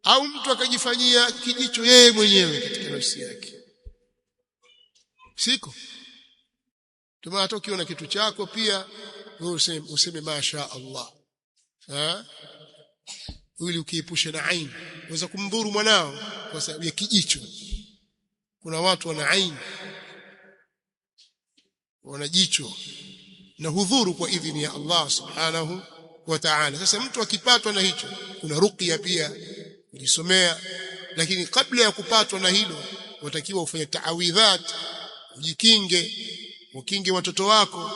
au mtu akajifanyia kijicho yeye mwenyewe katika nafsi yake. Siko tuma hata ukiona kitu chako pia wewe useme masha Allah, ili ukiepusha na aini. Unaweza kumdhuru mwanao kwa sababu ya kijicho. Kuna watu wana aini, wana jicho na hudhuru kwa idhini ya Allah subhanahu wa ta'ala. Sasa mtu akipatwa na hicho, kuna ruqya pia kujisomea, lakini kabla ya kupatwa na hilo watakiwa ufanye taawidhat, ukinge watoto wako,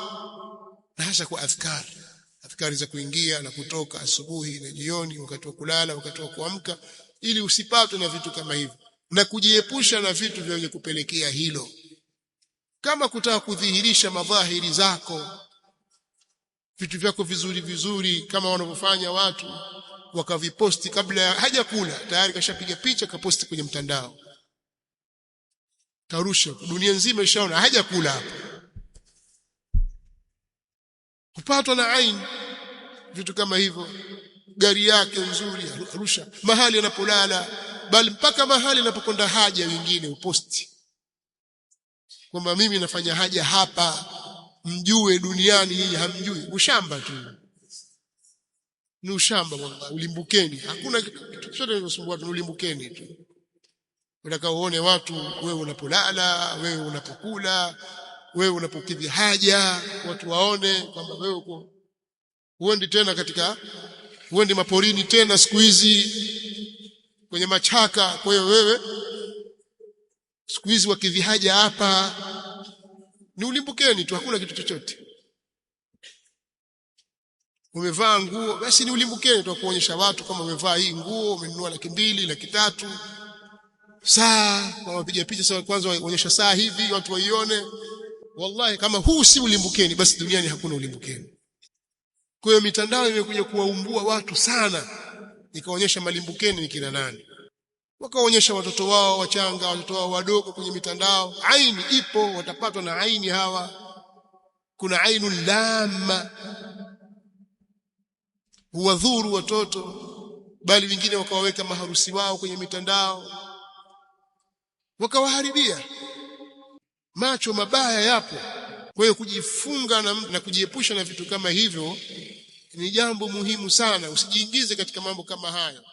na hasa kwa adhkari za kuingia na kutoka asubuhi na jioni, wakati wa kulala, wakati wa kuamka, ili usipatwe na vitu kama hivyo, na kujiepusha na vitu vyenye kupelekea hilo. Kama kutaka kudhihirisha madhahiri zako, vitu vyako vizuri kama wanavyofanya watu, wakaviposti kabla hajakula, tayari kashapiga picha kaposti kwenye mtandao, karusha dunia nzima ishaona hajakula hapo. Kupatwa na aini vitu kama hivyo. Gari yake nzuri arusha, mahali anapolala, bali mpaka mahali anapokwenda haja wengine uposti kwamba mimi nafanya haja hapa, mjue duniani, nyinyi hamjui. Ushamba tu, ni ushamba wallahi. Ulimbukeni, hakuna kitu chochote kinachosumbua, ulimbukeni tu. Unataka uone watu, wewe unapolala, wewe unapokula, wewe unapokidhi haja, watu waone kwamba wewe uko huendi maporini tena siku hizi, kwenye machaka. Kwa hiyo wewe siku hizi wakidhi haja hapa, ni ulimbukeni tu, hakuna kitu chochote. Umevaa nguo, basi ni ulimbukeni tu, kuonyesha watu kama umevaa hii nguo, umenunua 200,000, 300,000. Saa wapiga picha sawa, kwanza waonyesha saa hivi watu waione. Wallahi kama huu si ulimbukeni, basi duniani hakuna ulimbukeni. Kwa hiyo mitandao imekuja kuwaumbua watu sana, ikaonyesha malimbukeni ni kina nani. Wakaonyesha watoto wao wachanga, watoto wao wadogo kwenye mitandao. Aini ipo, watapatwa na aini hawa. Kuna ainul lamma, huwadhuru watoto, bali wengine wakawaweka maharusi wao kwenye mitandao, wakawaharibia. Macho mabaya yapo. Kwa hiyo kujifunga na kujiepusha na vitu kama hivyo ni jambo muhimu sana. Usijiingize katika mambo kama hayo.